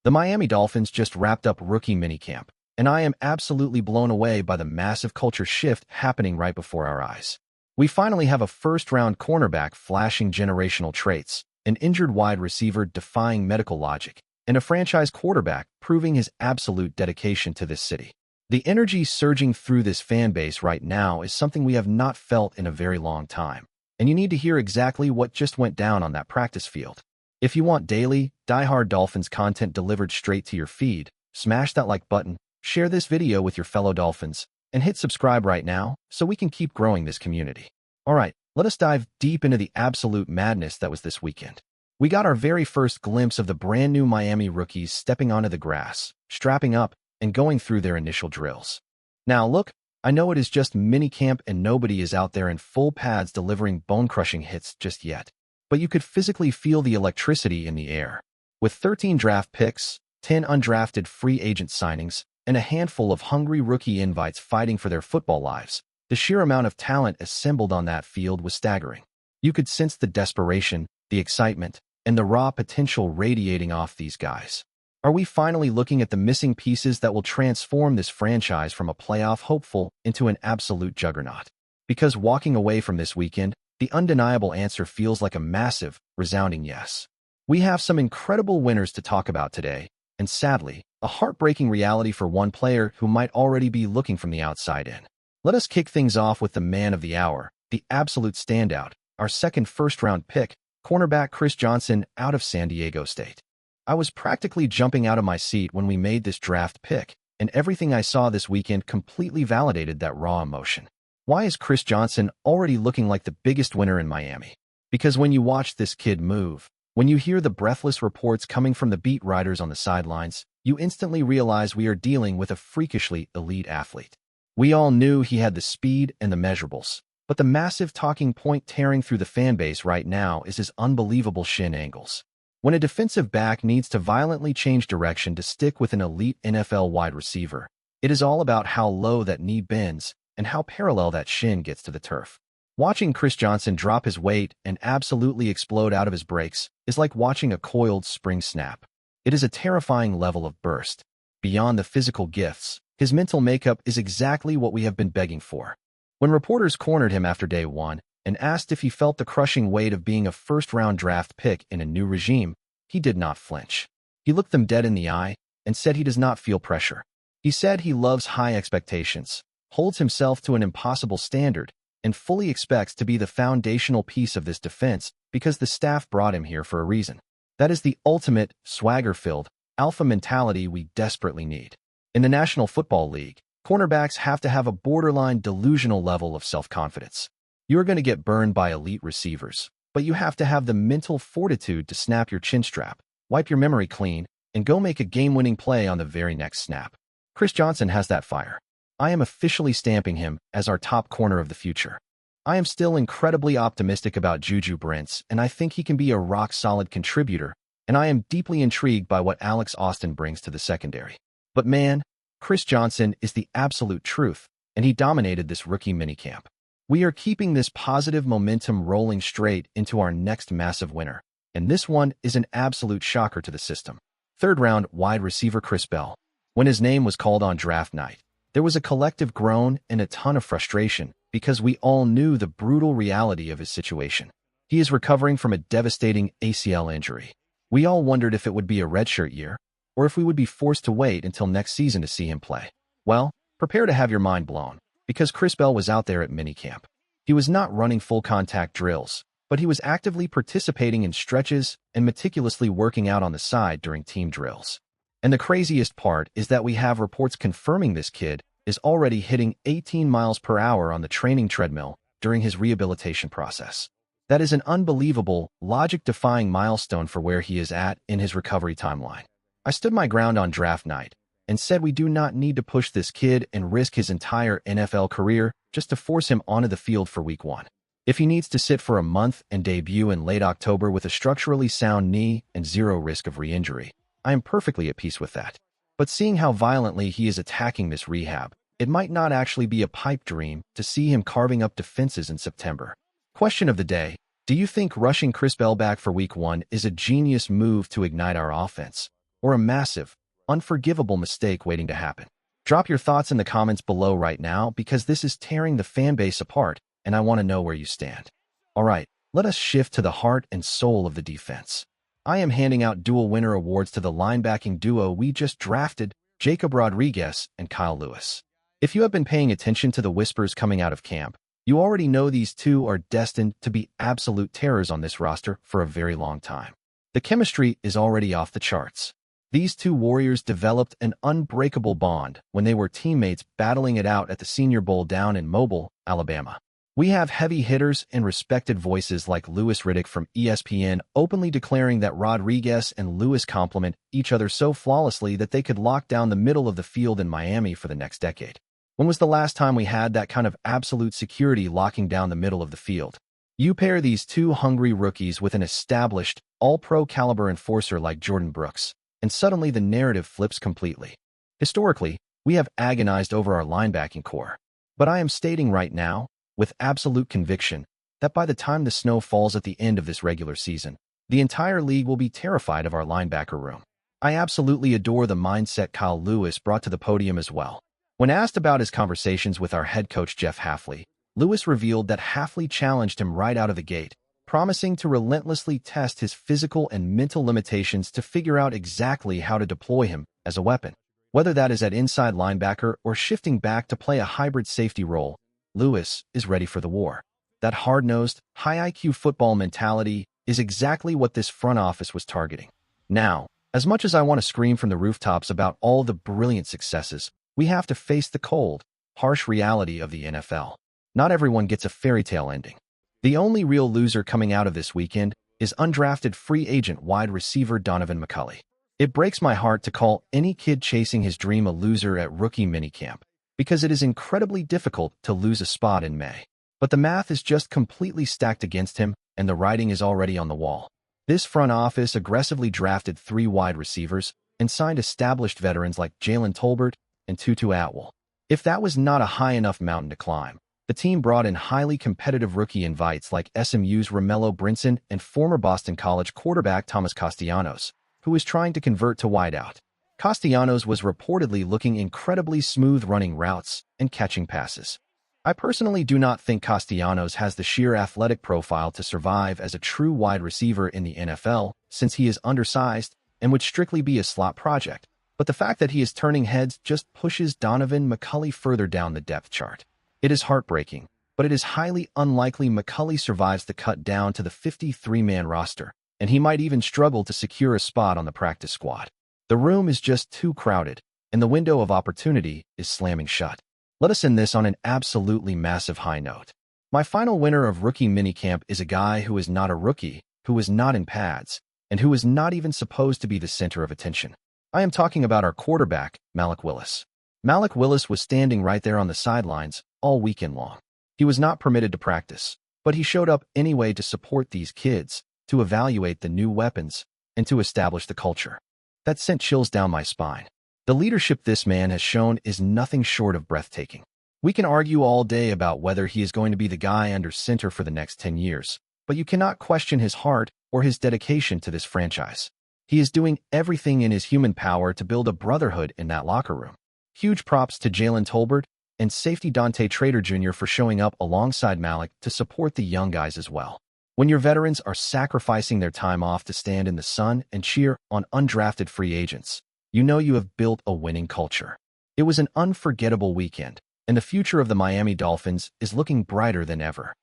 The Miami Dolphins just wrapped up rookie minicamp, and I am absolutely blown away by the massive culture shift happening right before our eyes. We finally have a first-round cornerback flashing generational traits, an injured wide receiver defying medical logic, and a franchise quarterback proving his absolute dedication to this city. The energy surging through this fan base right now is something we have not felt in a very long time, and you need to hear exactly what just went down on that practice field. If you want daily, die-hard Dolphins content delivered straight to your feed, smash that like button, share this video with your fellow Dolphins, and hit subscribe right now so we can keep growing this community. All right, let us dive deep into the absolute madness that was this weekend. We got our very first glimpse of the brand new Miami rookies stepping onto the grass, strapping up, and going through their initial drills. Now look, I know it is just minicamp and nobody is out there in full pads delivering bone-crushing hits just yet, but you could physically feel the electricity in the air. With 13 draft picks, 10 undrafted free agent signings, and a handful of hungry rookie invites fighting for their football lives, the sheer amount of talent assembled on that field was staggering. You could sense the desperation, the excitement, and the raw potential radiating off these guys. Are we finally looking at the missing pieces that will transform this franchise from a playoff hopeful into an absolute juggernaut? Because walking away from this weekend, the undeniable answer feels like a massive, resounding yes. We have some incredible winners to talk about today, and sadly, a heartbreaking reality for one player who might already be looking from the outside in. Let us kick things off with the man of the hour, the absolute standout, our second first-round pick, cornerback Chris Johnson out of San Diego State. I was practically jumping out of my seat when we made this draft pick, and everything I saw this weekend completely validated that raw emotion. Why is Chris Johnson already looking like the biggest winner in Miami? Because when you watch this kid move, when you hear the breathless reports coming from the beat writers on the sidelines, you instantly realize we are dealing with a freakishly elite athlete. We all knew he had the speed and the measurables, but the massive talking point tearing through the fan base right now is his unbelievable shin angles. When a defensive back needs to violently change direction to stick with an elite NFL wide receiver, it is all about how low that knee bends and how parallel that shin gets to the turf. Watching Chris Johnson drop his weight and absolutely explode out of his brakes is like watching a coiled spring snap. It is a terrifying level of burst. Beyond the physical gifts, his mental makeup is exactly what we have been begging for. When reporters cornered him after day one and asked if he felt the crushing weight of being a first-round draft pick in a new regime, he did not flinch. He looked them dead in the eye and said he does not feel pressure. He said he loves high expectations, holds himself to an impossible standard, and fully expects to be the foundational piece of this defense because the staff brought him here for a reason. That is the ultimate, swagger-filled, alpha mentality we desperately need. In the National Football League, cornerbacks have to have a borderline delusional level of self-confidence. You're going to get burned by elite receivers, but you have to have the mental fortitude to snap your chin strap, wipe your memory clean, and go make a game-winning play on the very next snap. Chris Johnson has that fire. I am officially stamping him as our top corner of the future. I am still incredibly optimistic about Juju Brents, and I think he can be a rock-solid contributor, and I am deeply intrigued by what Alex Austin brings to the secondary. But man, Chris Johnson is the absolute truth, and he dominated this rookie minicamp. We are keeping this positive momentum rolling straight into our next massive winner, and this one is an absolute shocker to the system. Third-round wide receiver Chris Bell. When his name was called on draft night, there was a collective groan and a ton of frustration because we all knew the brutal reality of his situation. He is recovering from a devastating ACL injury. We all wondered if it would be a redshirt year, or if we would be forced to wait until next season to see him play. Well, prepare to have your mind blown, because Chris Bell was out there at minicamp. He was not running full contact drills, but he was actively participating in stretches and meticulously working out on the side during team drills. And the craziest part is that we have reports confirming this kid is already hitting 18 miles per hour on the training treadmill during his rehabilitation process. That is an unbelievable, logic-defying milestone for where he is at in his recovery timeline. I stood my ground on draft night and said we do not need to push this kid and risk his entire NFL career just to force him onto the field for week one. If he needs to sit for a month and debut in late October with a structurally sound knee and zero risk of re-injury, I am perfectly at peace with that. But seeing how violently he is attacking this rehab, it might not actually be a pipe dream to see him carving up defenses in September. Question of the day: do you think rushing Chris Bell back for week one is a genius move to ignite our offense? or a massive, unforgivable mistake waiting to happen? Drop your thoughts in the comments below right now because this is tearing the fan base apart and I want to know where you stand. Alright, let us shift to the heart and soul of the defense. I am handing out dual winner awards to the linebacking duo we just drafted, Jacob Rodriguez and Kyle Lewis. If you have been paying attention to the whispers coming out of camp, you already know these two are destined to be absolute terrors on this roster for a very long time. The chemistry is already off the charts. These two warriors developed an unbreakable bond when they were teammates battling it out at the Senior Bowl down in Mobile, Alabama. We have heavy hitters and respected voices like Louis Riddick from ESPN openly declaring that Rodriguez and Lewis complement each other so flawlessly that they could lock down the middle of the field in Miami for the next decade. When was the last time we had that kind of absolute security locking down the middle of the field? You pair these two hungry rookies with an established, all-pro caliber enforcer like Jordan Brooks, and suddenly the narrative flips completely. Historically, we have agonized over our linebacking core. But I am stating right now, with absolute conviction, that by the time the snow falls at the end of this regular season, the entire league will be terrified of our linebacker room. I absolutely adore the mindset Kyle Lewis brought to the podium as well. When asked about his conversations with our head coach Jeff Hafley, Lewis revealed that Hafley challenged him right out of the gate, promising to relentlessly test his physical and mental limitations to figure out exactly how to deploy him as a weapon. Whether that is at inside linebacker or shifting back to play a hybrid safety role, Lewis is ready for the war. That hard-nosed, high-IQ football mentality is exactly what this front office was targeting. Now, as much as I want to scream from the rooftops about all the brilliant successes, we have to face the cold, harsh reality of the NFL. Not everyone gets a fairy tale ending. The only real loser coming out of this weekend is undrafted free agent wide receiver Donovan McCulley. It breaks my heart to call any kid chasing his dream a loser at rookie minicamp, because it is incredibly difficult to lose a spot in May. But the math is just completely stacked against him, and the writing is already on the wall. This front office aggressively drafted 3 wide receivers and signed established veterans like Jalen Tolbert and Tutu Atwell. If that was not a high enough mountain to climb, the team brought in highly competitive rookie invites like SMU's Romello Brinson and former Boston College quarterback Thomas Castellanos, who is trying to convert to wideout. Castellanos was reportedly looking incredibly smooth running routes and catching passes. I personally do not think Castellanos has the sheer athletic profile to survive as a true wide receiver in the NFL, since he is undersized and would strictly be a slot project. But the fact that he is turning heads just pushes Donovan McCulley further down the depth chart. It is heartbreaking, but it is highly unlikely McCulley survives the cut down to the 53-man roster, and he might even struggle to secure a spot on the practice squad. The room is just too crowded, and the window of opportunity is slamming shut. Let us end this on an absolutely massive high note. My final winner of rookie minicamp is a guy who is not a rookie, who is not in pads, and who is not even supposed to be the center of attention. I am talking about our quarterback, Malik Willis. Malik Willis was standing right there on the sidelines all weekend long. He was not permitted to practice, but he showed up anyway to support these kids, to evaluate the new weapons, and to establish the culture. That sent chills down my spine. The leadership this man has shown is nothing short of breathtaking. We can argue all day about whether he is going to be the guy under center for the next 10 years, but you cannot question his heart or his dedication to this franchise. He is doing everything in his human power to build a brotherhood in that locker room. Huge props to Jalen Tolbert and safety Dante Trader Jr. for showing up alongside Malik to support the young guys as well. When your veterans are sacrificing their time off to stand in the sun and cheer on undrafted free agents, you know you have built a winning culture. It was an unforgettable weekend, and the future of the Miami Dolphins is looking brighter than ever.